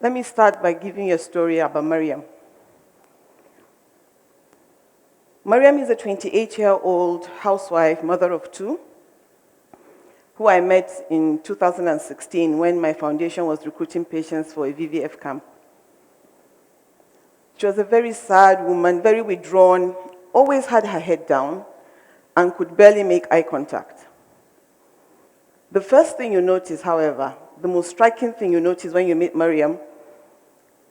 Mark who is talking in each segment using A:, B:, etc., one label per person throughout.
A: Let me start by giving you a story about Maryam. Maryam is a 28-year-old housewife, mother of two, who I met in 2016 when my foundation was recruiting patients for a VVF camp. She was a very sad woman, very withdrawn, always had her head down, and could barely make eye contact. The first thing you notice, however, the most striking thing you notice when you meet Maryam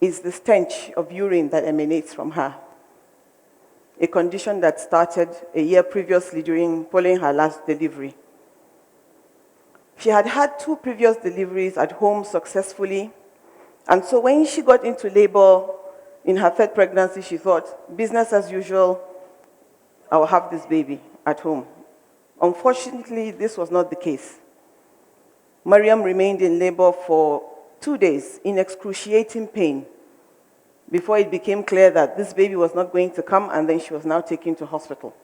A: is the stench of urine that emanates from her, a condition that started a year previously following her last delivery. She had had 2 previous deliveries at home successfully, and so when she got into labor in her 3rd pregnancy, she thought, business as usual, I'll have this baby at home. Unfortunately, this was not the case. Maryam remained in labor for 2 days in excruciating pain before it became clear that this baby was not going to come, and then she was now taken to hospital.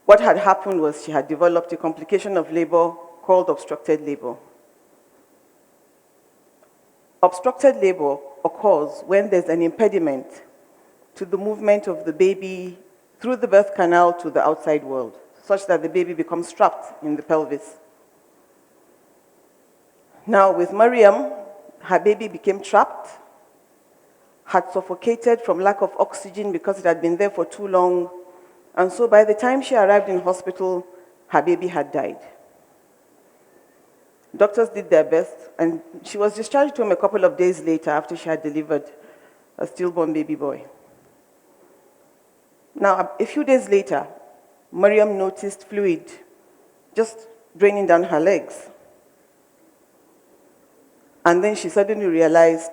A: What had happened was she had developed a complication of labor called obstructed labor. Obstructed labor occurs when there's an impediment to the movement of the baby through the birth canal to the outside world, such that the baby becomes trapped in the pelvis. Now, with Maryam, her baby became trapped, had suffocated from lack of oxygen because it had been there for too long, and so by the time she arrived in hospital, her baby had died. Doctors did their best, and she was discharged home a couple of days later after she had delivered a stillborn baby boy. Now, a few days later, Maryam noticed fluid just draining down her legs. And then she suddenly realized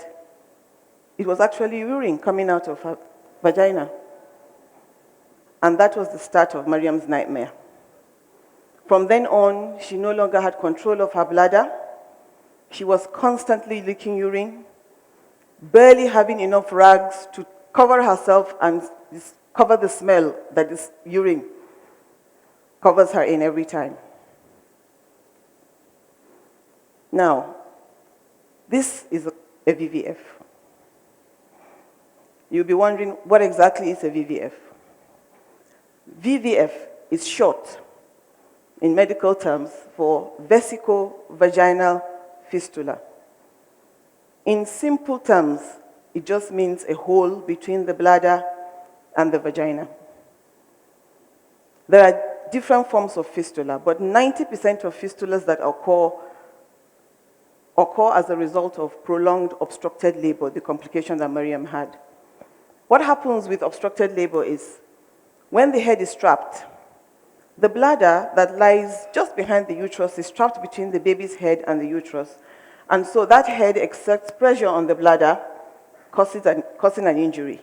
A: it was actually urine coming out of her vagina. And that was the start of Maryam's nightmare. From then on, she no longer had control of her bladder. She was constantly leaking urine, barely having enough rags to cover herself and cover the smell that this urine covers her in every time. Now, this is a VVF. You'll be wondering, what exactly is a VVF? VVF is short, in medical terms, for Vestico Vaginal Fistula. In simple terms, it just means a hole between the bladder and the vagina. There are different forms of fistula, but 90% of fistulas that occur as a result of prolonged obstructed labor, the complication that Maryam had. What happens with obstructed labor is, when the head is trapped, the bladder that lies just behind the uterus is trapped between the baby's head and the uterus. And so that head exerts pressure on the bladder, causing an injury.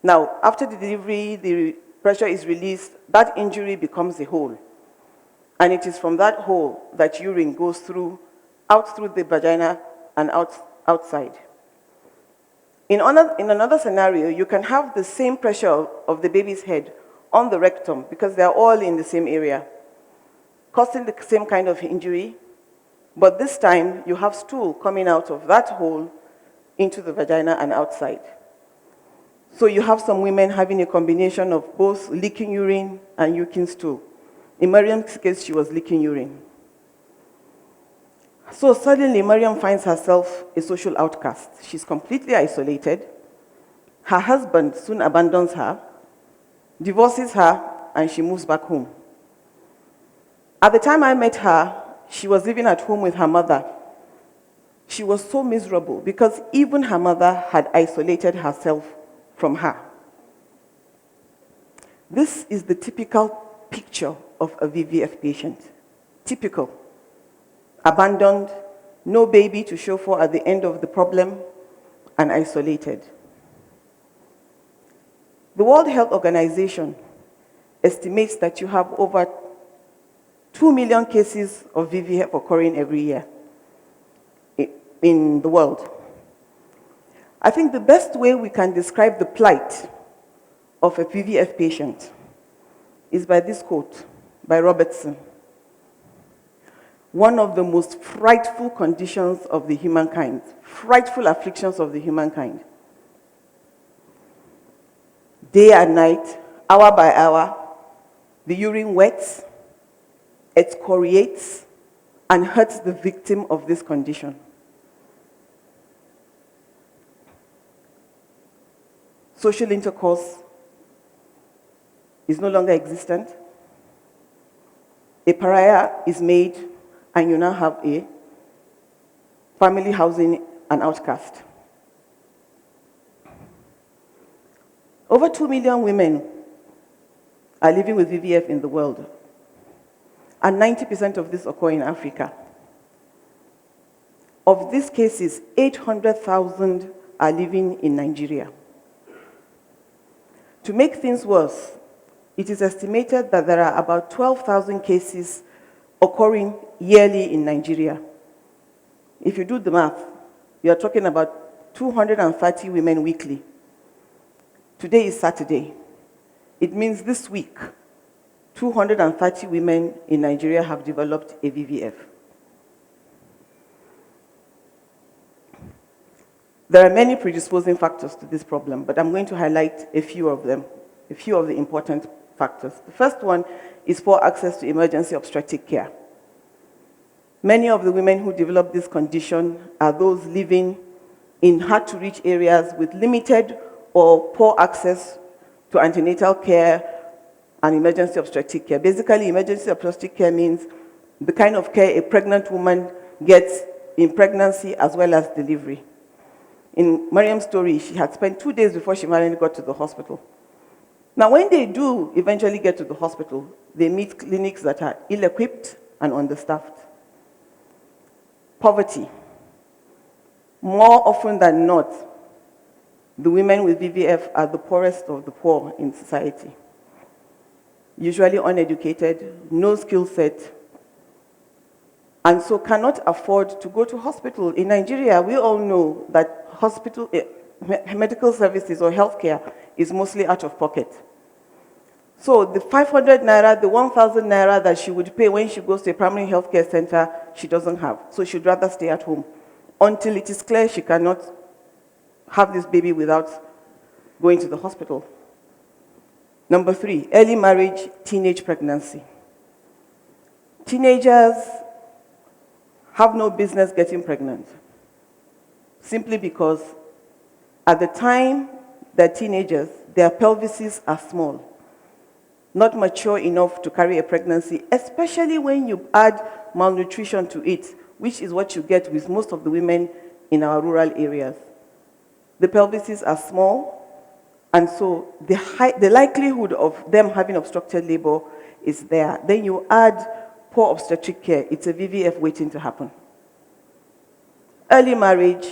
A: Now, after the delivery, the pressure is released, that injury becomes a hole. And it is from that hole that urine goes out through the vagina and outside. In another scenario, you can have the same pressure of the baby's head on the rectum, because they're all in the same area, causing the same kind of injury, but this time you have stool coming out of that hole into the vagina and outside. So you have some women having a combination of both leaking urine and leaking stool. In Maryam's case, she was leaking urine. So suddenly, Maryam finds herself a social outcast. She's completely isolated. Her husband soon abandons her, divorces her, and she moves back home. At the time I met her, she was living at home with her mother. She was so miserable because even her mother had isolated herself from her. This is the typical picture of a VVF patient. Typical. Abandoned, no baby to show for at the end of the problem, and isolated. The World Health Organization estimates that you have over 2 million cases of VVF occurring every year in the world. I think the best way we can describe the plight of a VVF patient is by this quote by Robertson. one of the most frightful conditions of the humankind, frightful afflictions of the humankind. Day and night, hour by hour, the urine wets, excoriates, and hurts the victim of this condition. Social intercourse is no longer existent. A pariah is made, and you now have a family housing an outcast. Over 2 million women are living with VVF in the world, and 90% of this occur in Africa. Of these cases, 800,000 are living in Nigeria. To make things worse, it is estimated that there are about 12,000 cases occurring yearly in Nigeria. If you do the math, you are talking about 230 women weekly. Today is Saturday. It means this week, 230 women in Nigeria have developed a VVF. There are many predisposing factors to this problem, but I'm going to highlight a few of them, a few of the important factors. The first one is poor access to emergency obstetric care. Many of the women who develop this condition are those living in hard-to-reach areas with limited or poor access to antenatal care and emergency obstetric care. Basically, emergency obstetric care means the kind of care a pregnant woman gets in pregnancy as well as delivery. In Miriam's story, she had spent 2 days before she finally got to the hospital. Now, when they do eventually get to the hospital, they meet clinics that are ill-equipped and understaffed. Poverty. More often than not, the women with VVF are the poorest of the poor in society. Usually uneducated, no skill set, and so cannot afford to go to hospital. In Nigeria, we all know that hospital, medical services or healthcare is mostly out of pocket. So the 500 naira, the 1,000 naira that she would pay when she goes to a primary healthcare center, she doesn't have. So she'd rather stay at home until it is clear she cannot have this baby without going to the hospital. Number 3, early marriage, teenage pregnancy. Teenagers have no business getting pregnant, simply because at the time they're teenagers, their pelvises are small, not mature enough to carry a pregnancy, especially when you add malnutrition to it, which is what you get with most of the women in our rural areas. The pelvises are small, and so the likelihood of them having obstructed labor is there. Then you add poor obstetric care, it's a VVF waiting to happen. Early marriage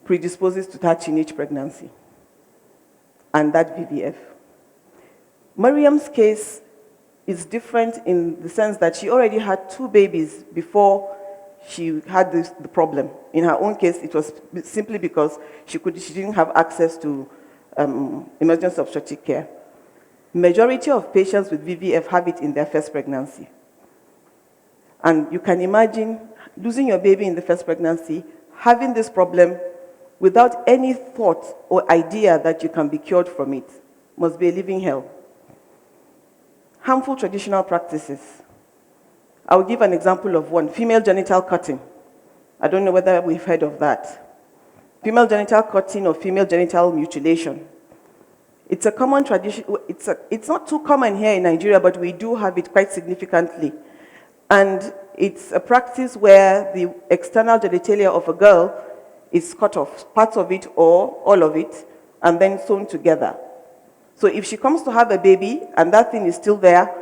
A: predisposes to that teenage pregnancy and that VVF. Miriam's case is different in the sense that she already had 2 babies before she had the problem. In her own case, it was simply because she didn't have access to emergency obstetric care. Majority of patients with VVF have it in their first pregnancy. And you can imagine losing your baby in the first pregnancy, having this problem without any thought or idea that you can be cured from it. Must be a living hell. Harmful traditional practices. I'll give an example of one, female genital cutting. I don't know whether we've heard of that. Female genital cutting or female genital mutilation. It's a common tradition. It's not too common here in Nigeria, but we do have it quite significantly. And it's a practice where the external genitalia of a girl is cut off, parts of it or all of it, and then sewn together. So if she comes to have a baby and that thing is still there,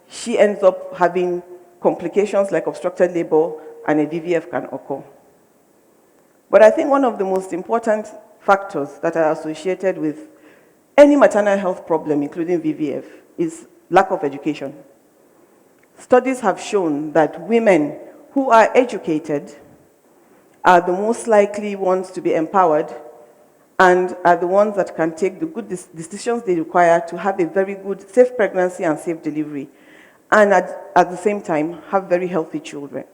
A: she ends up having complications like obstructed labor, and a VVF can occur. But I think one of the most important factors that are associated with any maternal health problem, including VVF, is lack of education. Studies have shown that women who are educated are the most likely ones to be empowered and are the ones that can take the good decisions they require to have a very good, safe pregnancy and safe delivery. and at the same time have very healthy children.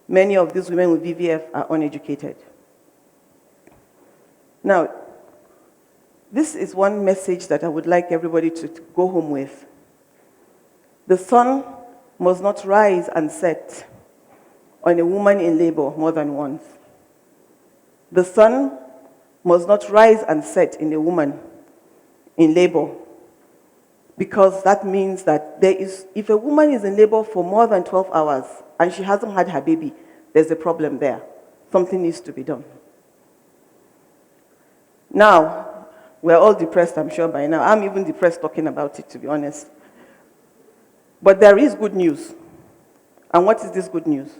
A: Many of these women with VVF are uneducated. Now, this is one message that I would like everybody to go home with. The sun must not rise and set on a woman in labor more than once. The sun must not rise and set in a woman in labor, because that means that if a woman is in labor for more than 12 hours and she hasn't had her baby, there's a problem there. Something needs to be done. Now, we're all depressed, I'm sure by now. I'm even depressed talking about it, to be honest. But there is good news. And what is this good news?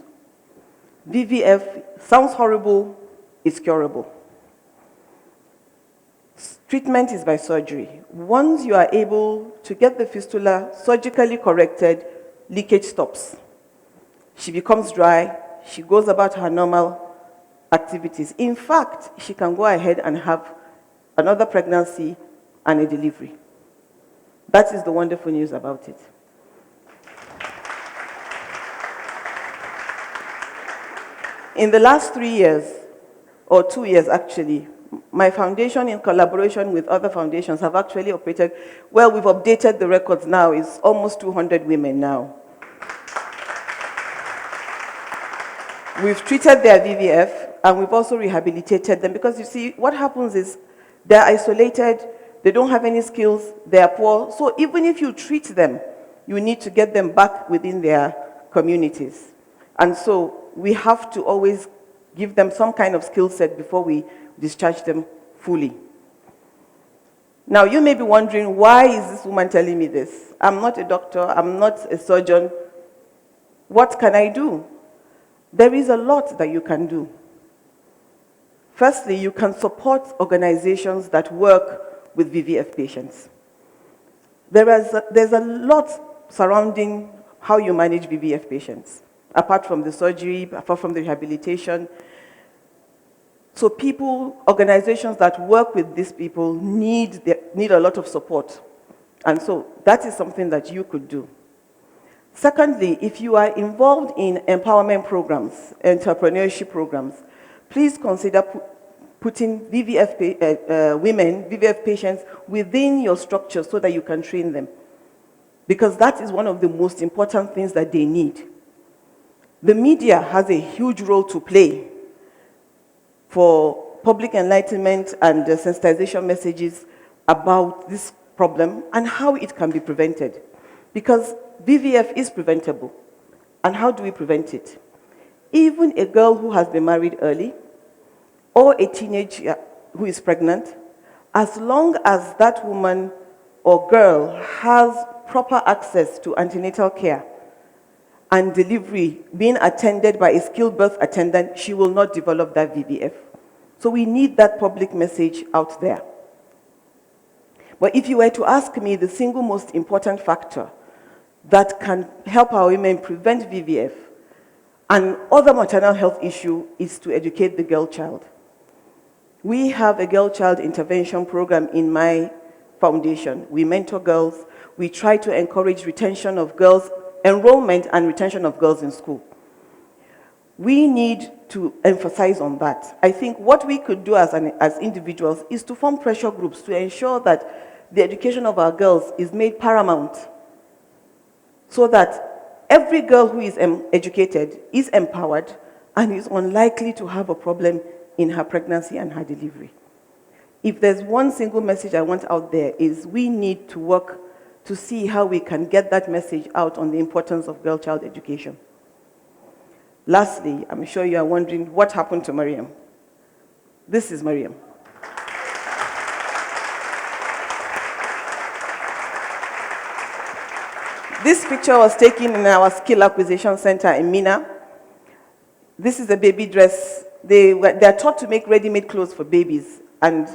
A: VVF sounds horrible, it's curable. Treatment is by surgery. Once you are able to get the fistula surgically corrected, leakage stops. She becomes dry, she goes about her normal activities. In fact, she can go ahead and have another pregnancy and a delivery. That is the wonderful news about it. In the last 3 years, or 2 years actually, my foundation, in collaboration with other foundations, have actually operated, well, we've updated the records now, it's almost 200 women now. We've treated their VVF, and we've also rehabilitated them, because you see, what happens is they're isolated, they don't have any skills, they're poor, so even if you treat them, you need to get them back within their communities. And so we have to always give them some kind of skill set before we discharge them fully. Now, you may be wondering, why is this woman telling me this? I'm not a doctor, I'm not a surgeon. What can I do? There is a lot that you can do. Firstly, you can support organizations that work with VVF patients. There's a lot surrounding how you manage VVF patients, apart from the surgery, apart from the rehabilitation. So organizations that work with these people need a lot of support. And so that is something that you could do. Secondly, if you are involved in empowerment programs, entrepreneurship programs, please consider putting VVF VVF patients within your structure so that you can train them. Because that is one of the most important things that they need. The media has a huge role to play for public enlightenment and sensitization messages about this problem and how it can be prevented. Because VVF is preventable. And how do we prevent it? Even a girl who has been married early, or a teenager who is pregnant, as long as that woman or girl has proper access to antenatal care and delivery being attended by a skilled birth attendant, she will not develop that VVF. So we need that public message out there. But if you were to ask me the single most important factor that can help our women prevent VVF and other maternal health issues is to educate the girl child. We have a girl child intervention program in my foundation. We mentor girls. We try to encourage retention of girls, enrollment and retention of girls in school. We need to emphasize on that. I think what we could do as individuals is to form pressure groups to ensure that the education of our girls is made paramount, so that every girl who is educated is empowered and is unlikely to have a problem in her pregnancy and her delivery. If there's one single message I want out there, is we need to work to see how we can get that message out on the importance of girl-child education. Lastly, I'm sure you are wondering what happened to Miriam. This is Miriam. This picture was taken in our skill acquisition center in Mina. This is a baby dress. They are taught to make ready-made clothes for babies, and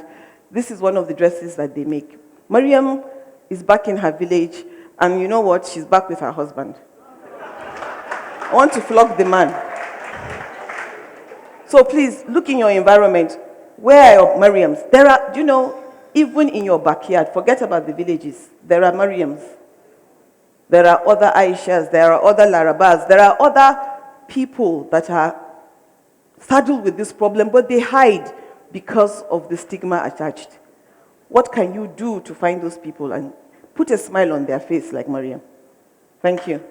A: this is one of the dresses that they make. Maryam is back in her village, and you know what? She's back with her husband. I want to flog the man. So please, look in your environment. Where are your Maryams? There are, even in your backyard, forget about the villages, there are Maryams. There are other Aishas, there are other Larabas, there are other people that are saddled with this problem, but they hide because of the stigma attached. What can you do to find those people and put a smile on their face like Maryam? Thank you.